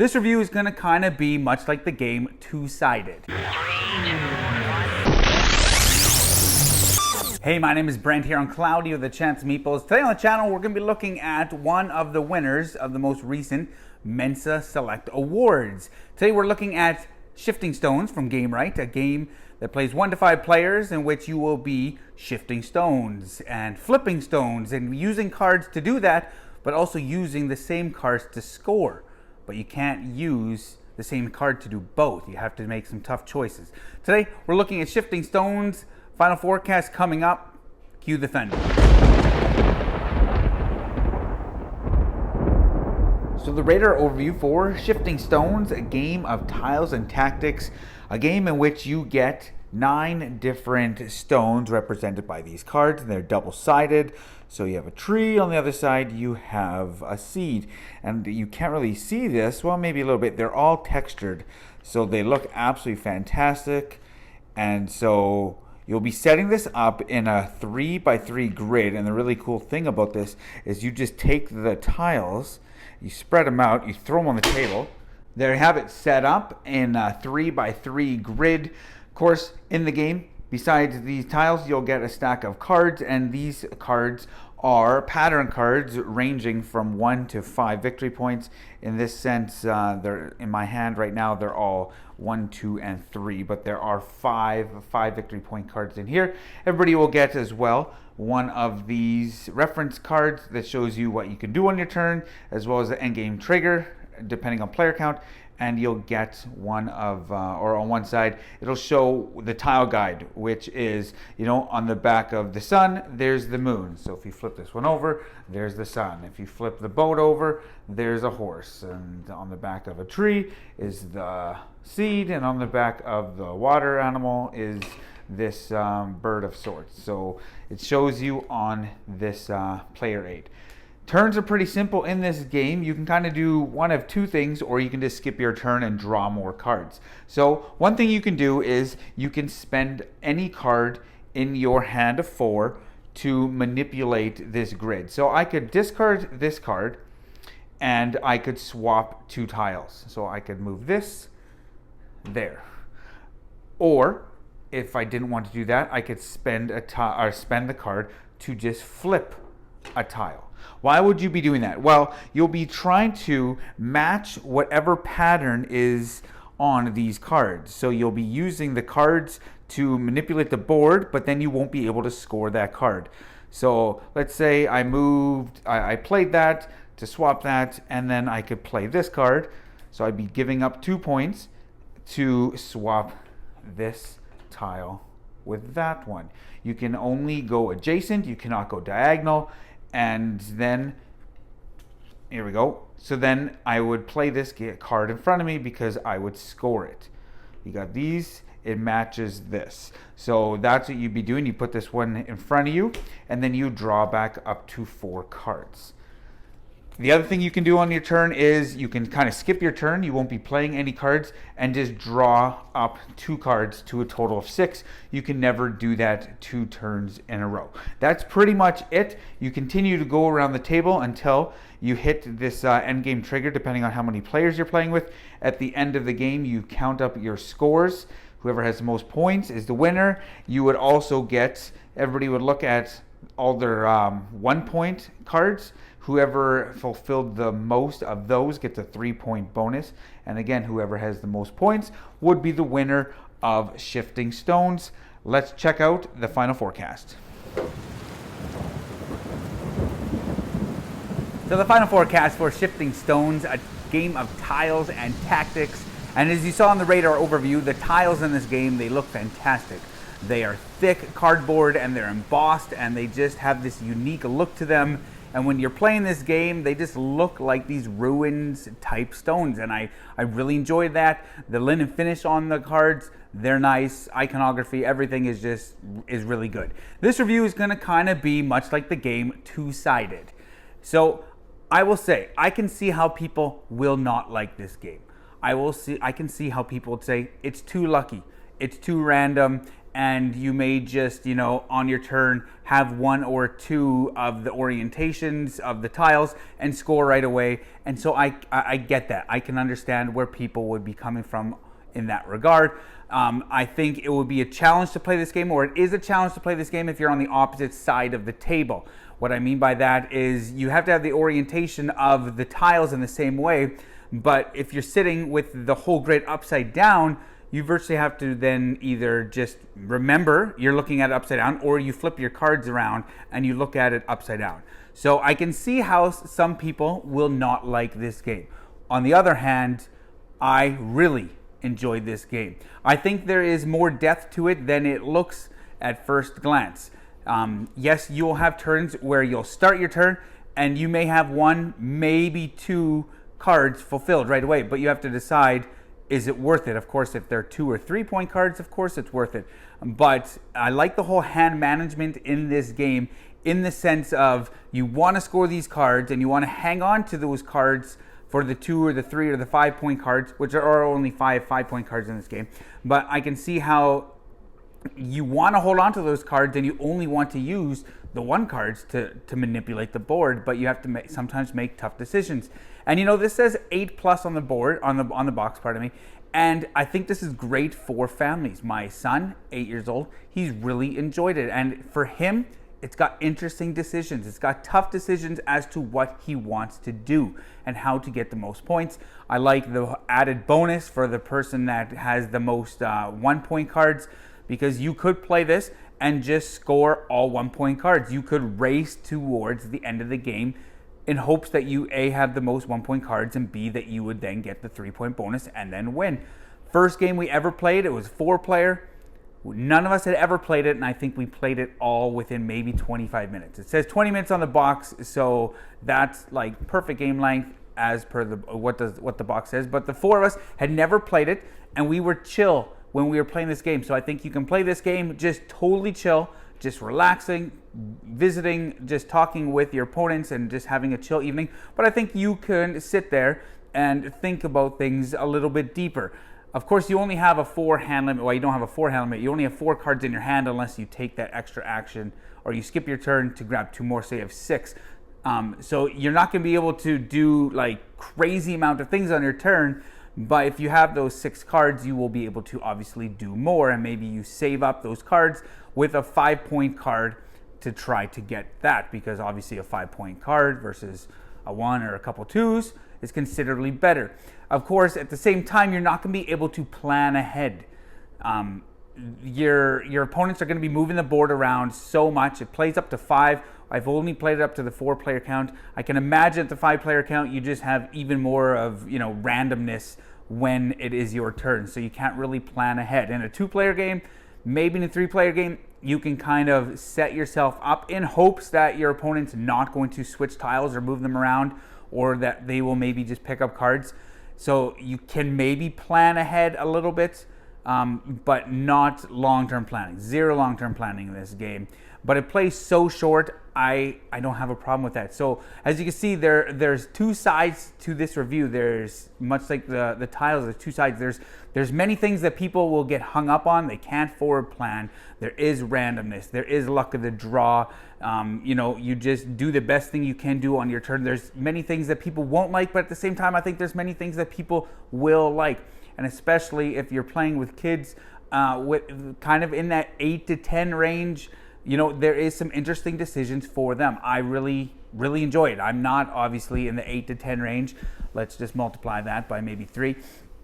This review is going to kind of be much like the game Two-Sided. Hey, my name is Brent here on Cloudy with the Chance of Meeples. Today on the channel, we're going to be looking at one of the winners of the most recent Mensa Select Awards. Today we're looking at Shifting Stones from Game Right, a game that plays 1 to 5 players in which you will be shifting stones and flipping stones and using cards to do that, but also using the same cards to score. But you can't use the same card to do both. You have to make some tough choices. Today we're looking at Shifting Stones. Final forecast coming up. Cue the thunder. So the radar overview for Shifting Stones, a game of tiles and tactics, a game in which you get 9 different stones represented by these cards, and they're double-sided. So you have a tree, on the other side you have a seed, and you can't really see this, well, maybe a little bit. They're all textured, so they look absolutely fantastic. And so you'll be setting this up in a 3x3 grid, and the really cool thing about this is you just take the tiles, you spread them out, you throw them on the table. There you have it set up in a 3x3 grid. Of course, in the game, besides these tiles, you'll get a stack of cards, and these cards are pattern cards ranging from 1 to 5 victory points. In this sense, they're in my hand right now, they're all 1, 2, and 3, but there are 5 victory point cards in here. Everybody will get as well one of these reference cards that shows you what you can do on your turn, as well as the endgame trigger, depending on player count. And you'll get one of, or on one side, it'll show the tile guide, which is, on the back of the sun, there's the moon. So if you flip this one over, there's the sun. If you flip the boat over, there's a horse. And on the back of a tree is the seed, and on the back of the water animal is this bird of sorts. So it shows you on this player aid. Turns are pretty simple in this game. You can kind of do one of two things, or you can just skip your turn and draw more cards. So one thing you can do is you can spend any card in your hand of 4 to manipulate this grid. So I could discard this card and I could swap 2 tiles. So I could move this there. Or if I didn't want to do that, I could spend the card to just flip a tile. Why would you be doing that? Well, you'll be trying to match whatever pattern is on these cards. So you'll be using the cards to manipulate the board, but then you won't be able to score that card. So let's say I played that to swap that, and then I could play this card. So I'd be giving up 2 points to swap this tile with that one. You can only go adjacent, you cannot go diagonal. And then, here we go. So then I would play this card in front of me because I would score it. You got these, it matches this. So that's what you'd be doing. You put this one in front of you, and then you draw back up to 4 cards. The other thing you can do on your turn is you can kind of skip your turn. You won't be playing any cards and just draw up 2 cards to a total of 6. You can never do that 2 turns in a row. That's pretty much it. You continue to go around the table until you hit this endgame trigger, depending on how many players you're playing with. At the end of the game, you count up your scores. Whoever has the most points is the winner. You would also everybody would look at all their 1-point cards. Whoever fulfilled the most of those gets a 3-point bonus. And again, whoever has the most points would be the winner of Shifting Stones. Let's check out the final forecast. So the final forecast for Shifting Stones, a game of tiles and tactics. And as you saw in the radar overview, the tiles in this game, they look fantastic. They are thick cardboard and they're embossed, and they just have this unique look to them. And when you're playing this game, they just look like these ruins type stones. And I really enjoyed that. The linen finish on the cards, they're nice. Iconography, everything is really good. This review is gonna kind of be much like the game Two-Sided. So I will say, I can see how people will not like this game. I can see how people would say it's too lucky, it's too random, and you may just, on your turn have one or two of the orientations of the tiles and score right away. And so I get that. I can understand where people would be coming from in that regard. I think it would be a challenge to play this game, or it is a challenge to play this game if you're on the opposite side of the table. What I mean by that is you have to have the orientation of the tiles in the same way, but if you're sitting with the whole grid upside down, you virtually have to then either just remember you're looking at it upside down, or you flip your cards around and you look at it upside down. So I can see how some people will not like this game. On the other hand, I really enjoyed this game. I think there is more depth to it than it looks at first glance. Yes, you'll have turns where you'll start your turn and you may have one, maybe two cards fulfilled right away, but you have to decide, is it worth it? Of course, if they're 2 or 3 point cards, of course it's worth it. But I like the whole hand management in this game, in the sense of you want to score these cards and you want to hang on to those cards for the 2 or the 3 or the 5 point cards, which are only 5 point cards in this game. But I can see how you want to hold on to those cards and you only want to use the 1 cards to manipulate the board, but you have to sometimes make tough decisions. And this says 8+ on the board, on the box, pardon me. And I think this is great for families. My son, 8 years old, he's really enjoyed it. And for him, it's got interesting decisions. It's got tough decisions as to what he wants to do and how to get the most points. I like the added bonus for the person that has the most 1 point cards, because you could play this and just score all 1 point cards. You could race towards the end of the game in hopes that you A, have the most 1 point cards, and B, that you would then get the 3 point bonus and then win. First game we ever played, it was 4-player. None of us had ever played it, and I think we played it all within maybe 25 minutes. It says 20 minutes on the box, so that's like perfect game length as per what the box says. But the 4 of us had never played it, and we were chill when we were playing this game. So I think you can play this game just totally chill, just relaxing, visiting, just talking with your opponents and just having a chill evening. But I think you can sit there and think about things a little bit deeper. Of course, you only have a 4 hand limit. Well, you don't have a 4 hand limit. You only have 4 cards in your hand unless you take that extra action or you skip your turn to grab 2 more, so you have 6. So you're not going to be able to do like crazy amount of things on your turn. But if you have those 6 cards, you will be able to obviously do more, and maybe you save up those cards with a 5 point card to try to get that, because obviously a 5 point card versus a 1 or a couple 2s is considerably better. Of course, at the same time, you're not going to be able to plan ahead. Your opponents are going to be moving the board around so much. It plays up to 5. I've only played it up to the 4-player count. I can imagine at the 5-player count, you just have even more of randomness when it is your turn. So you can't really plan ahead. In a 2-player game, maybe in a 3-player game, you can kind of set yourself up in hopes that your opponent's not going to switch tiles or move them around, or that they will maybe just pick up cards. So you can maybe plan ahead a little bit, but not long-term planning. Zero long-term planning in this game. But it plays so short, I don't have a problem with that. So as you can see, there's 2 sides to this review. There's, much like the tiles, there's 2 sides. There's many things that people will get hung up on. They can't forward plan. There is randomness. There is luck of the draw. You just do the best thing you can do on your turn. There's many things that people won't like, but at the same time, I think there's many things that people will like. And especially if you're playing with kids with kind of in that 8 to 10 range, there is some interesting decisions for them. I really, really enjoy it. I'm not obviously in the 8 to 10 range. Let's just multiply that by maybe 3,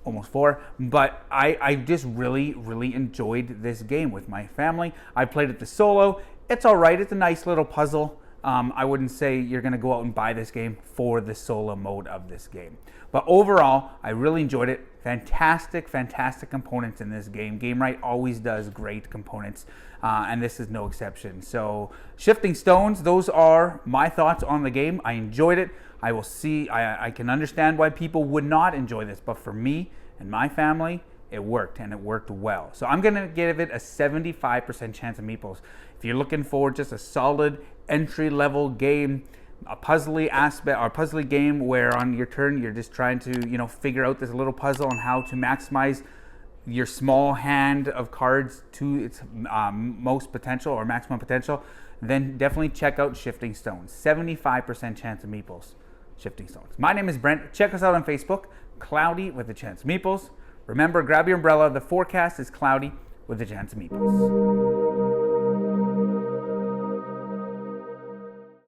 almost 4. But I just really, really enjoyed this game with my family. I played it the solo. It's all right. It's a nice little puzzle. I wouldn't say you're going to go out and buy this game for the solo mode of this game. But overall, I really enjoyed it. Fantastic, fantastic components in this game. Gamewright always does great components, and this is no exception. So, Shifting Stones, those are my thoughts on the game. I enjoyed it. I can understand why people would not enjoy this, but for me and my family, it worked, and it worked well. So I'm going to give it a 75% chance of meeples. If you're looking for just a solid entry-level game, a puzzly aspect or puzzly game where on your turn you're just trying to figure out this little puzzle on how to maximize your small hand of cards to its most potential or maximum potential, then definitely check out Shifting Stones. 75% chance of meeples. Shifting Stones. My name is Brent. Check us out on Facebook, Cloudy with a Chance of Meeples. Remember, grab your umbrella. The forecast is cloudy with a chance of meeples.